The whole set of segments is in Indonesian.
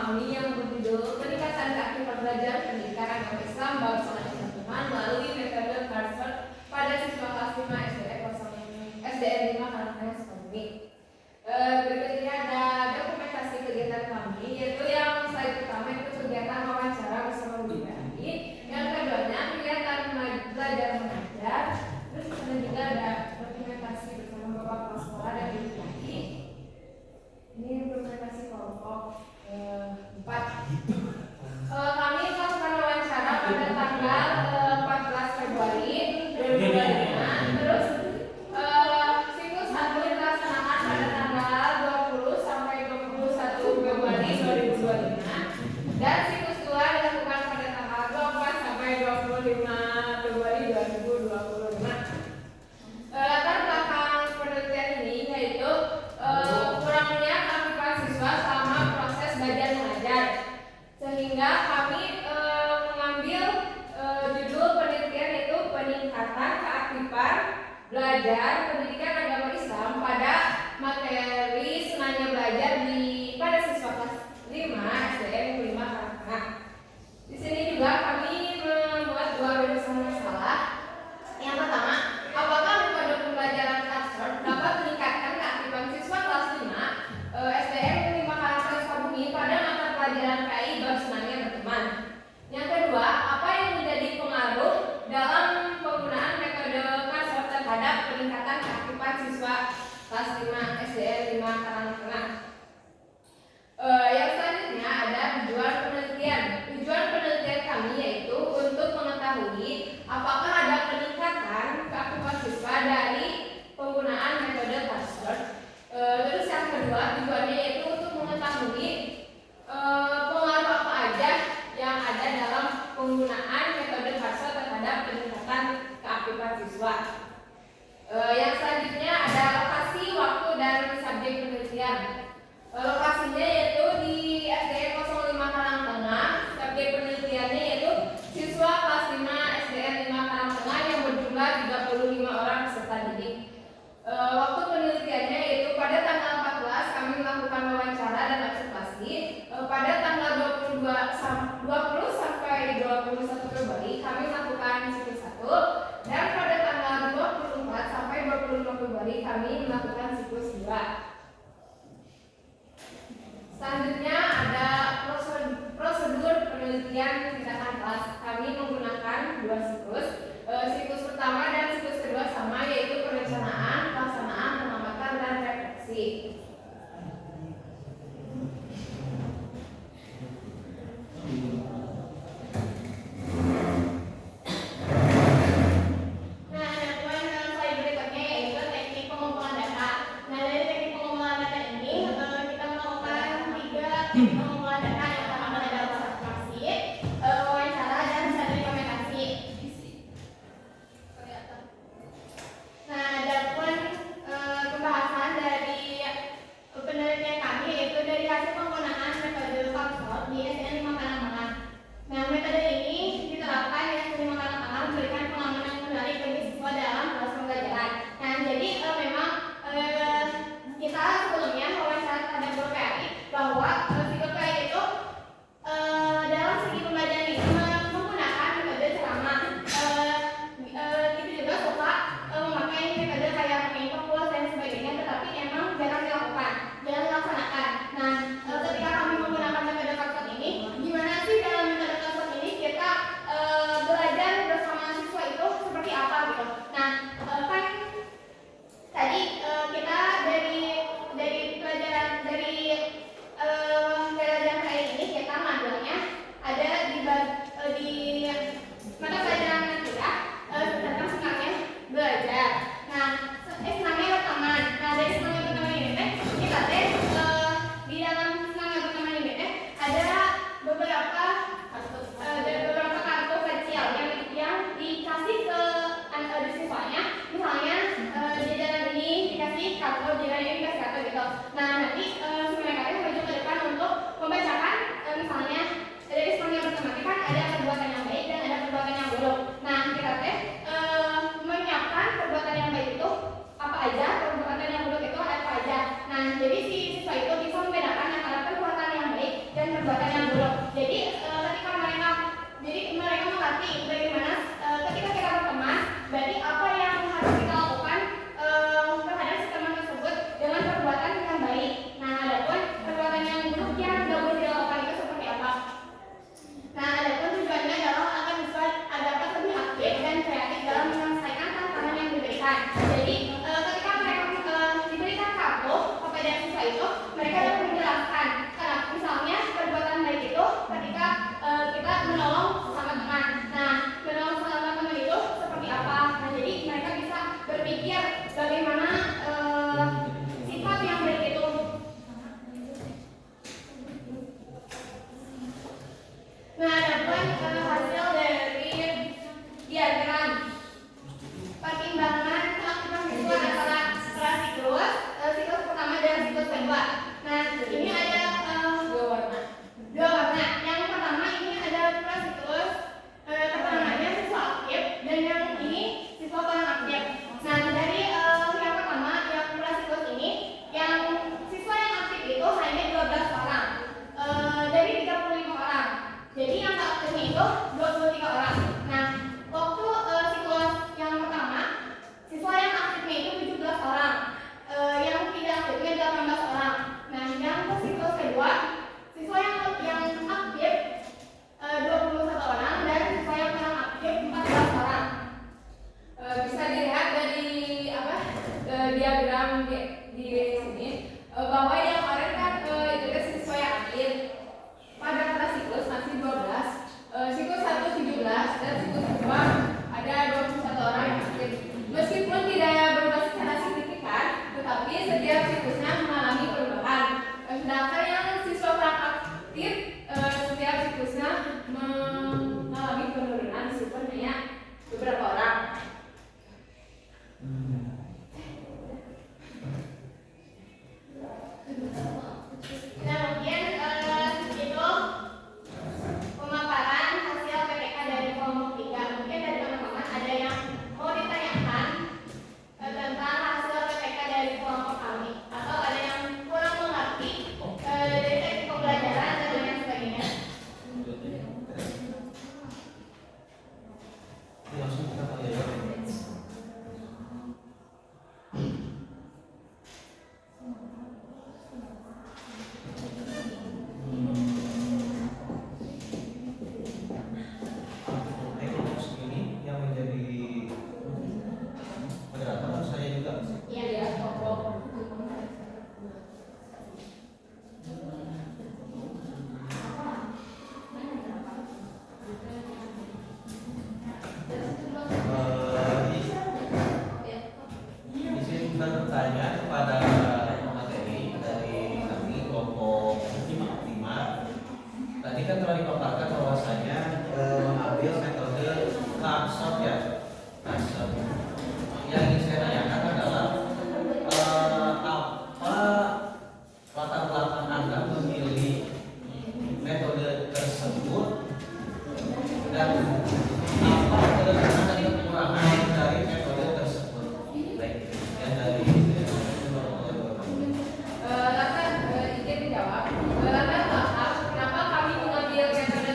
kami yang berjudul Peningkatan Keaktifan Belajar Pendidikan Agama Islam Bangsa dan Teman melalui metode Carver pada siswa kelas 5 SDN 5 Karangtengah Sukabumi. Berikut ini ada dokumentasi kegiatan kami, yaitu yang slide pertama itu kegiatan wawancara bersama Bu Andi, yang keduanya kegiatan belajar mengajar, terus juga ada dokumentasi bersama Bapak Kepala Sekolah dan Bu Andi. Ini dokumentasi kelompok 4. Kami melakukan wawancara pada tanggal 14 Februari 2025. Terus siklus 1 dilaksanakan pada tanggal 20 sampai 21 Februari 2025 dan siklus 2 dilakukan pada tanggal 24 sampai 25 Februari 2025. Latar belakang penelitian ini yaitu kurangnya keaktifan siswa selama proses belajar mengajar, sehingga kami mengambil judul penelitian yaitu peningkatan keaktifan belajar pendidikan agama Islam pada materi senanya belajar pada siswa kelas 5 SDN 5 Karangtengah. Di sini juga kami membuat 2 rujukan masalah. Yang pertama, apakah metode pembelajaran Carver dapat meningkatkan keaktifan siswa kelas 5 SDN 5 Karangtengah Sukabumi pada mata pelajaran KI bab senangnya berteman. Yang kedua, apa yang menjadi pengaruh dalam penggunaan metode Carver terhadap peningkatan keaktifan siswa kelas 5 SDN 5 Karangtengah. Yang selanjutnya ada tujuan penelitian. Tujuan penelitian kami yaitu untuk mengetahui apakah ada peningkatan keaktifan siswa dari penggunaan metode Carver. Terus yang kedua tujuannya yaitu untuk mengetahui pengaruh apa aja yang ada dalam penggunaan metode Carver terhadap peningkatan keaktifan siswa. Yang selanjutnya ada lokasi, waktu, dan subjek penelitian. Lokasinya yaitu di SDN 05 Karangtengah. Subjek penelitiannya yaitu siswa kelas 5 SDN 5 Karangtengah yang berjumlah 35 orang peserta didik. Waktu penelitiannya yaitu pada tanggal 14 kami melakukan wawancara dan observasi. Pada tanggal 20 sampai 21 Februari kami melakukan siklus 1 dan pada tanggal 24 sampai 25 Februari kami melakukan siklus 2. Selanjutnya ada prosedur penelitian tindakan kelas. Kami menggunakan 2 siklus. Siklus pertama dan siklus kedua sama, yaitu perencanaan, pelaksanaan, pengamatan, dan refleksi. Pengumpulan data yang pertama adalah observasi, perbuatan yang buruk. Jadi ketika mereka mengerti bagaimana ketika kita berteman, berarti apa yang harus kita lakukan terhadap si teman tersebut dengan perbuatan yang baik. Nah, adapun perbuatan yang buruk yang tidak boleh dilakukan itu seperti apa? Nah, adapun tujuannya adalah agar siswa dapat lebih aktif dan kreatif dalam menyelesaikan tantangan yang diberikan. Jadi ketika mereka diberikan kartu kepada siswa itu, mereka dapat menjelaskan. Karena misalnya perbuatan baik itu ketika kita menolong sesama teman. Nah, menolong sesama teman itu seperti apa? Nah, jadi mereka bisa berpikir bagaimana sifat yang baik itu. Nah, adapun hasil dari diagram pertimbangan keaktifan siswa antara kelas siklus pertama dan siklus kedua. Nah, ini ada dua warna. Yang pertama ini ada prasiklus keterangannya siswa aktif, dan yang ini siswa kurang aktif. Nah, dari yang pertama yang prasiklus ini, yang siswa yang aktif itu hanya 12 orang dari 35 orang. Jadi yang tak aktifnya itu 23 orang. Nah, waktu siklus yang pertama, siswa yang aktifnya itu 17 orang, yang tidak aktifnya 18 orang. Nah, yang ke siklus kedua, siswa yang aktif 21 orang dan siswa yang kurang aktif 14 orang. Bisa dilihat dari diagram di sini bahwa yang kemarin kan itu kan siswa yang aktif. Pada kelas siklus masih 12, siklus 1 17 dan siklus kedua ada 21 orang yang aktif. Meskipun tidak berubah secara signifikan, tetapi setiap siklusnya mengalami perubahan. Sedangkan yang siswa kurang aktif setiap siklusnya mengalami penurunan meskipun hanya beberapa orang. Nah, kemudian itu pemaparan hasil PPK dari kelompok 3. Mungkin dari teman-teman ada yang mau ditanyakan tentang hasil PPK dari kelompok kami, atau ada yang kurang mengerti dari teknik pembelajaran dan lain sebagainya. Langsung kita kali ya. Lantas izin dijawab. Lantas kenapa kami mengambil metode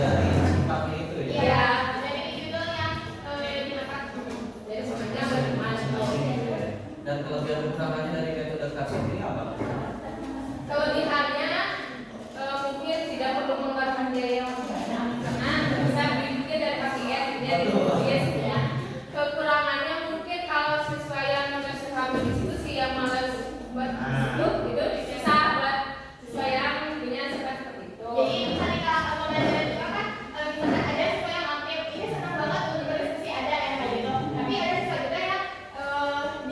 dari sifatnya itu ya. Iya, jadi judul yang diangkat. Jadi sebenarnya bagaimana? Dan kelebihan kekurangannya dari metode CARS ini apa? Kelebihannya mungkin tidak perlu mengeluarkan biaya yang banyak karena bisa dibikin dari KPS jadi KPS ya. Kekurangannya mungkin kalau siswa yang nggak suka berdiskusi yang malas buat itu bisa buat siswa yang punya sifat seperti itu. Jadi misalnya kalau kamu belajar juga kan, misalnya ada siswa yang aktif, ini senang banget untuk berdiskusi ada yang kayak gitu. Tapi ada siswa juga yang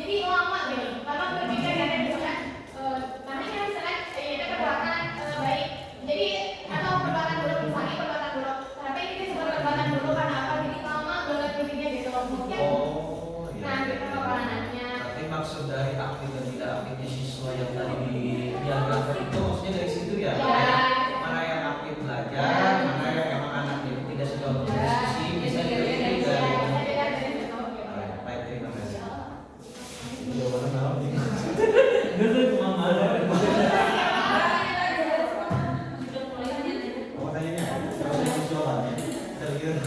jadi lama gini, lama berpikir karena misalnya namanya misalnya itu perbuatan baik. Jadi atau perbuatan buruk misalnya perbuatan buruk. Tapi ini disebut perbuatan buruk karena apa? Jadi lama banget berpikir gitu. Mungkin Oh, iya. nah gitu kekurangannya. Berarti maksud dari aktif dan tidak aktifnya siswa yang tadi didiagramkan itu maksudnya dari situ ya? Ya. Mana yang aktif belajar, mana yang emang anaknya itu tidak suka berdiskusi, bisa dilihat dari. Bisa dilihat dari situ. Baik, terima kasih. Jawabannya tahu nih. Bener mama. Mau tanya kalau saya jawabannya terkira.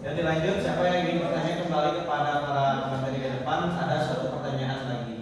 Jadi lanjut, siapa yang ingin bertanya kembali kepada para pemateri ke depan? Ada satu pertanyaan lagi.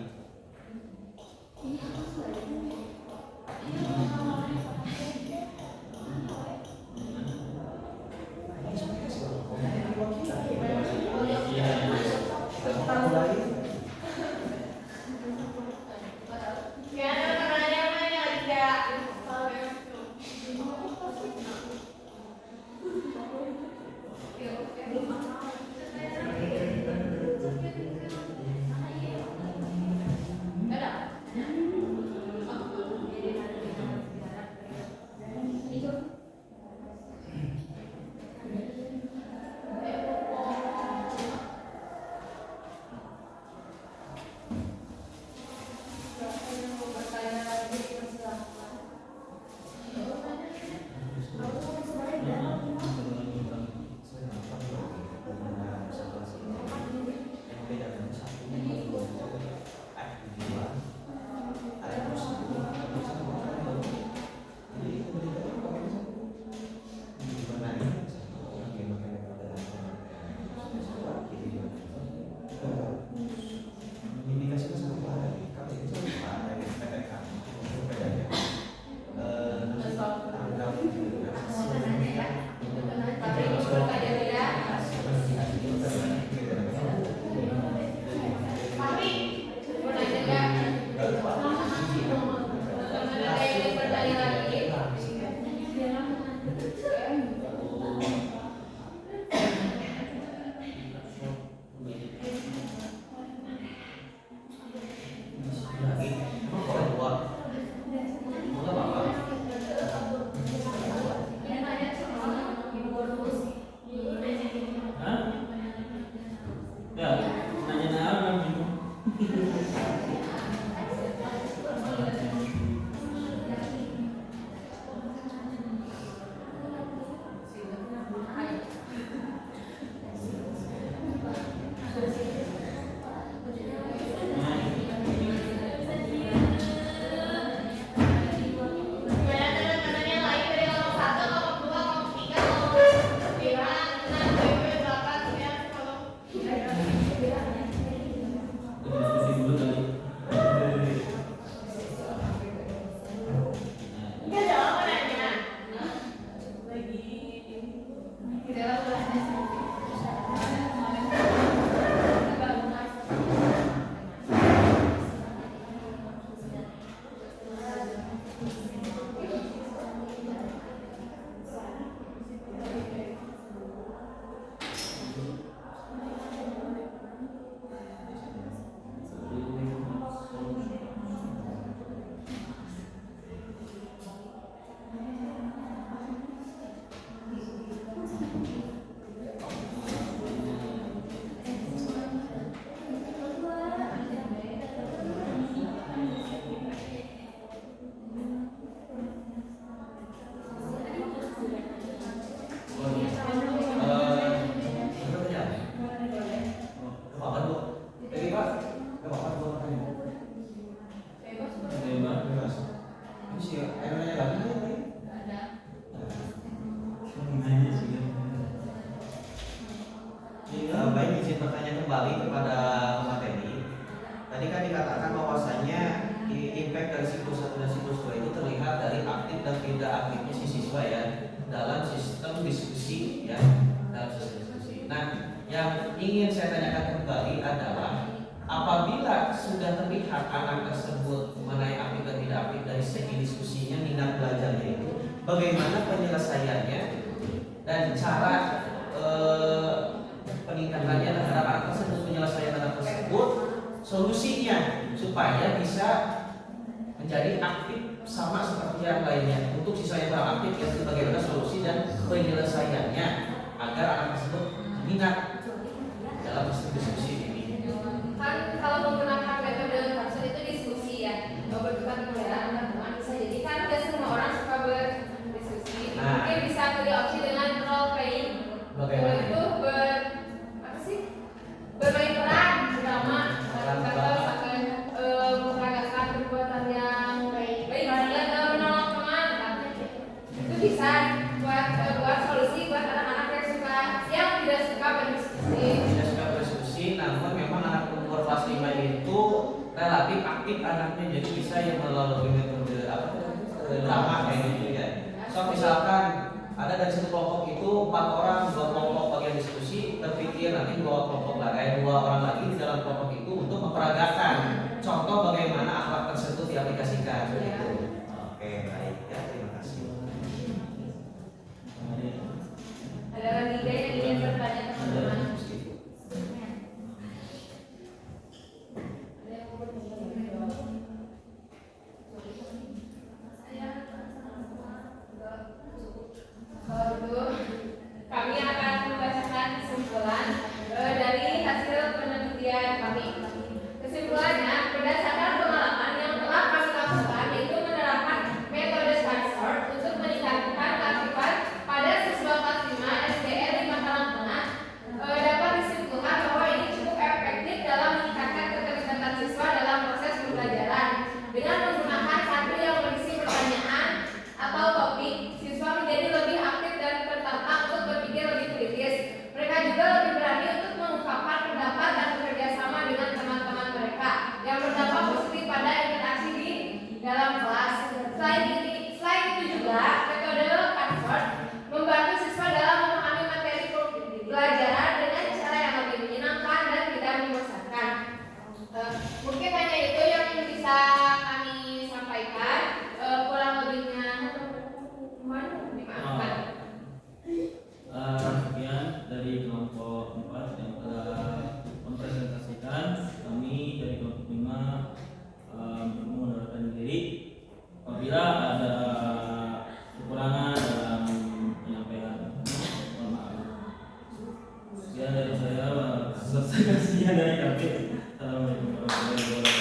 aktif dan tidak aktifnya si siswa ya dalam sistem diskusi ya, dalam sistem diskusi. Nah, yang ingin saya tanyakan kembali adalah apabila sudah terlihat anak tersebut menaik aktif dan tidak aktif dari segi diskusinya, minat belajarnya itu, bagaimana penyelesaiannya dan cara peningkatannya terhadap anak tersebut, penyelesaian anak tersebut, solusinya supaya bisa menjadi aktif sama seperti yang lainnya. Untuk siswa yang kurang aktif, ya bagaimana solusi dan penyelesaiannya agar anak tersebut minat dalam diskusi ini. Kan kalau menggunakan metode kapsul itu diskusi ya, bertukar pikiran teman-teman bisa jadi kan tidak semua orang suka berdiskusi. Mungkin bisa pilih opsi dengan role playing. Bagaimana? Itu bermain peran drama atau akan memperagakan perbuatan yang baik dan menolong teman. Itu bisa buat solusi buat anak-anak yang tidak suka berdiskusi. Tidak suka berdiskusi, namun memang anak umur kelas 5 itu relatif aktif anaknya, jadi bisa yang melalui metode drama kayak gitu ya. So misalkan ada dari satu kelompok itu 4 orang, 2 kelompok bagian diskusi, berpikir nanti 2 orang lagi di dalam kelompok itu untuk memperagakan contoh bagaimana akhlak tersebut diaplikasikan. Begitu. Oke, baik ya, terima kasih. Ada lagi yang ingin bertanya teman-teman? Kalau gitu, kami akan membacakan kesimpulan dari hasil penelitian kami. Kesimpulannya, berdasarkan pengalaman yang telah kami lakukan, yaitu menerapkan metode Stanford untuk meningkatkan keaktifan pada siswa kelas 5 SDR di Mataram Tengah, dapat disimpulkan bahwa ini cukup efektif dalam meningkatkan keterlibatan siswa dalam proses pembelajaran. Dengan menggunakan kartu yang berisi pertanyaan atau topik, siswa menjadi lebih aktif dan tertata untuk berpikir lebih kritis. Mereka juga lebih berani untuk mengungkapkan pendapat dan bekerja sama dengan teman-teman mereka yang berdampak positif pada interaksi di dalam kelas. Selain itu juga, metode Stanford membantu siswa dalam memahami materi pelajaran dengan cara yang lebih menyenangkan dan tidak membosankan. Mungkin hanya itu yang bisa kami sampaikan. Kurang lebihnya dimaafkan. Sekian dari kelompok 4 yang telah mempresentasikan. Kami dari kelompok 5 mengundurkan diri. Apabila ada kekurangan dalam penyampaian, mohon maaf. Sekian dari saya. Sekian dari kami. Assalamualaikum warahmatullahi wabarakatuh.